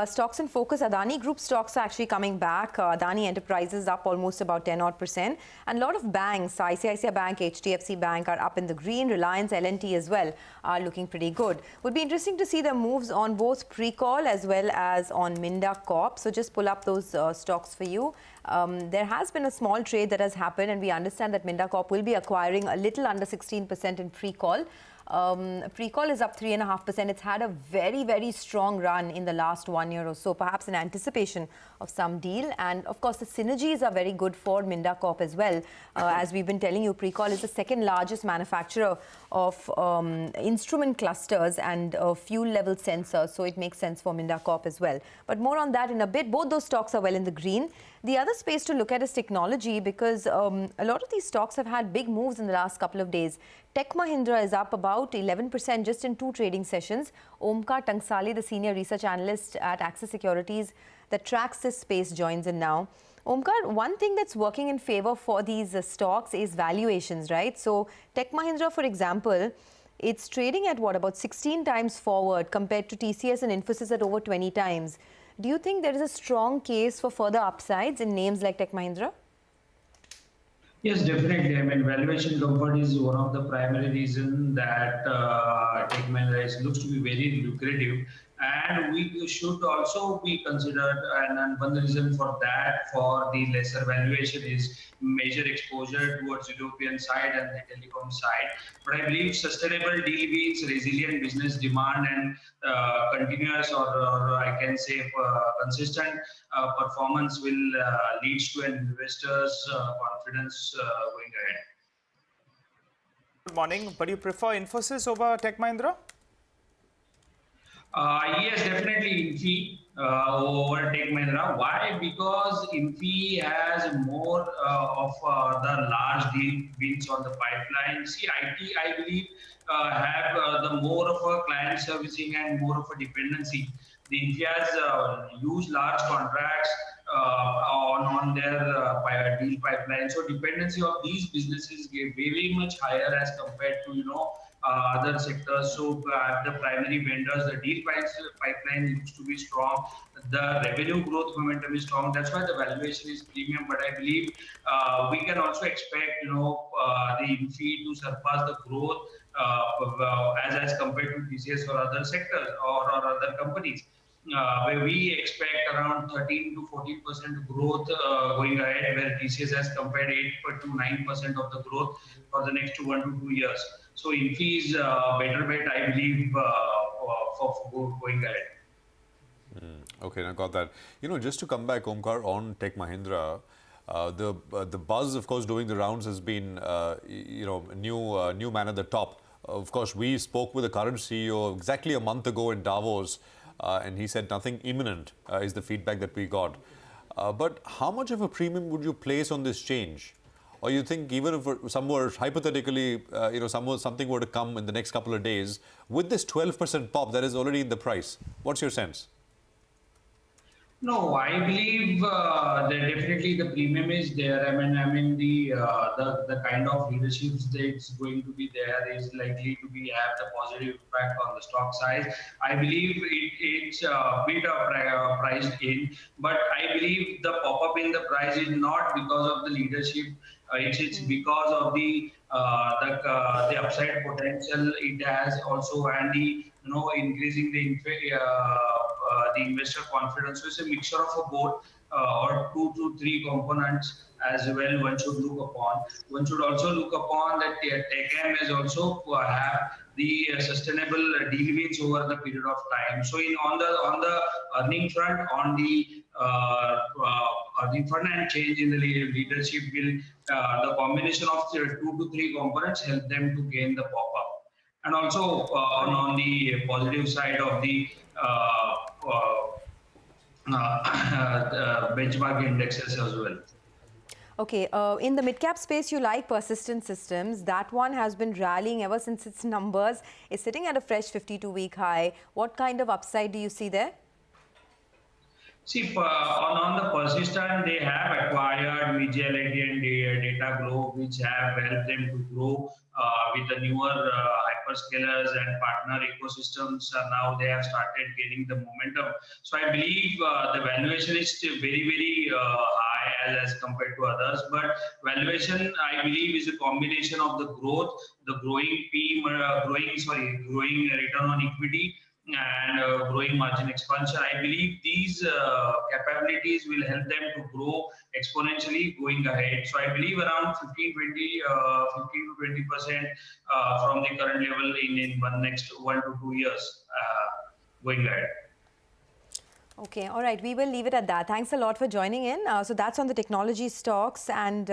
Stocks in focus, Adani Group stocks are actually coming back. Adani Enterprises up almost about 10% and a lot of banks, ICICI Bank, HDFC Bank are up in the green. Reliance, L&T as well are looking pretty good. Would be interesting to see the moves on both pre-call as well as on Minda Corp. So just pull up those stocks for you. There has been a small trade that has happened and we understand that Minda Corp will be acquiring a little under 16% in pre-call. Pre-call is up 3.5%. It's had a very strong run in the last 1 year or so, perhaps in anticipation of some deal. And of course, the synergies are very good for Minda Corp as well. As we've been telling you, pre-call is the second largest manufacturer of instrument clusters and fuel level sensors. So it makes sense for Minda Corp as well. But more on that in a bit. Both those stocks are well in the green. The other space to look at is technology because a lot of these stocks have had big moves in the last couple of days. Tech Mahindra is up about 11% just in 2 trading sessions. Omkar Tanksale, the senior research analyst at Axis Securities that tracks this space, joins in now. Omkar, one thing that's working in favor for these stocks is valuations, right? So Tech Mahindra, for example, it's trading at what, about 16 times forward compared to TCS and Infosys at over 20 times. Do you think there is a strong case for further upsides in names like Tech Mahindra? Yes, definitely. I mean, valuation comfort is one of the primary reasons that Tech Mahindra looks to be very lucrative, and we should also be considered. And one reason for that, for the lesser valuation, is major exposure towards European side and the telecom side. But I believe sustainable deal means resilient business demand and continuous, or I can say consistent performance will lead to an investor's confidence going ahead. Good morning, but you prefer Infosys over Tech Mahindra? Yes, definitely Infi over Tech Mahindra. Why? Because Infi has more of the large deal wins on the pipeline. See, IT, I believe, have the more of a client servicing and more of a dependency. The Infi has huge large contracts on their deal pipeline. So dependency of these businesses get very much higher as compared to other sectors. So the primary vendors, the deal pipeline looks to be strong. The revenue growth momentum is strong. That's why the valuation is premium. But I believe we can also expect the Infi to surpass the growth as compared to TCS or other sectors or other companies. Where we expect around 13 to 14% growth going ahead, where TCS has compared 8 to 9% of the growth for the next 1 to 2 years. So Infi is a better bet, I believe, for going ahead. Okay, I got that. Just to come back, Omkar, on Tech Mahindra, the buzz, of course, doing the rounds has been, new man at the top. Of course, we spoke with the current CEO exactly a month ago in Davos. And he said nothing imminent is the feedback that we got. But how much of a premium would you place on this change? Or you think even if somewhere hypothetically, something were to come in the next couple of days, with this 12% pop that is already in the price, what's your sense? No, I believe that definitely the premium is there. I mean the kind of leadership that's going to be there is likely to have the positive impact on the stock size. I believe it's a bit of priced in, but I believe the pop-up in the price is not because of the leadership. It's because of the upside potential it has also, and the increasing the investor confidence. So it's a mixture of both, or 2 to 3 components as well one should look upon. One should also look upon that TechM is also have the sustainable deal wins over the period of time. So on the earning front, on the front and change in the leadership will the combination of 2 to 3 components help them to gain the pop-up. And also on the positive side of the benchmark indexes as well. Okay, in the mid-cap space, you like Persistent Systems. That one has been rallying ever since its numbers. It's sitting at a fresh 52-week high. What kind of upside do you see there? See, on the Persistent, they have acquired Visuality and Data Globe, which have helped them to grow with the newer hyperscalers and partner ecosystems. Now they have started gaining the momentum. So I believe the valuation is still very, very high as compared to others. But valuation, I believe, is a combination of the growth, the growing growing return on equity, and growing margin expansion. I believe these capabilities will help them to grow exponentially going ahead. So I believe around 15 to 20% from the current level in next 1 to 2 years going ahead. Okay, all right. We will leave it at that. Thanks a lot for joining in. So that's on the technology stocks and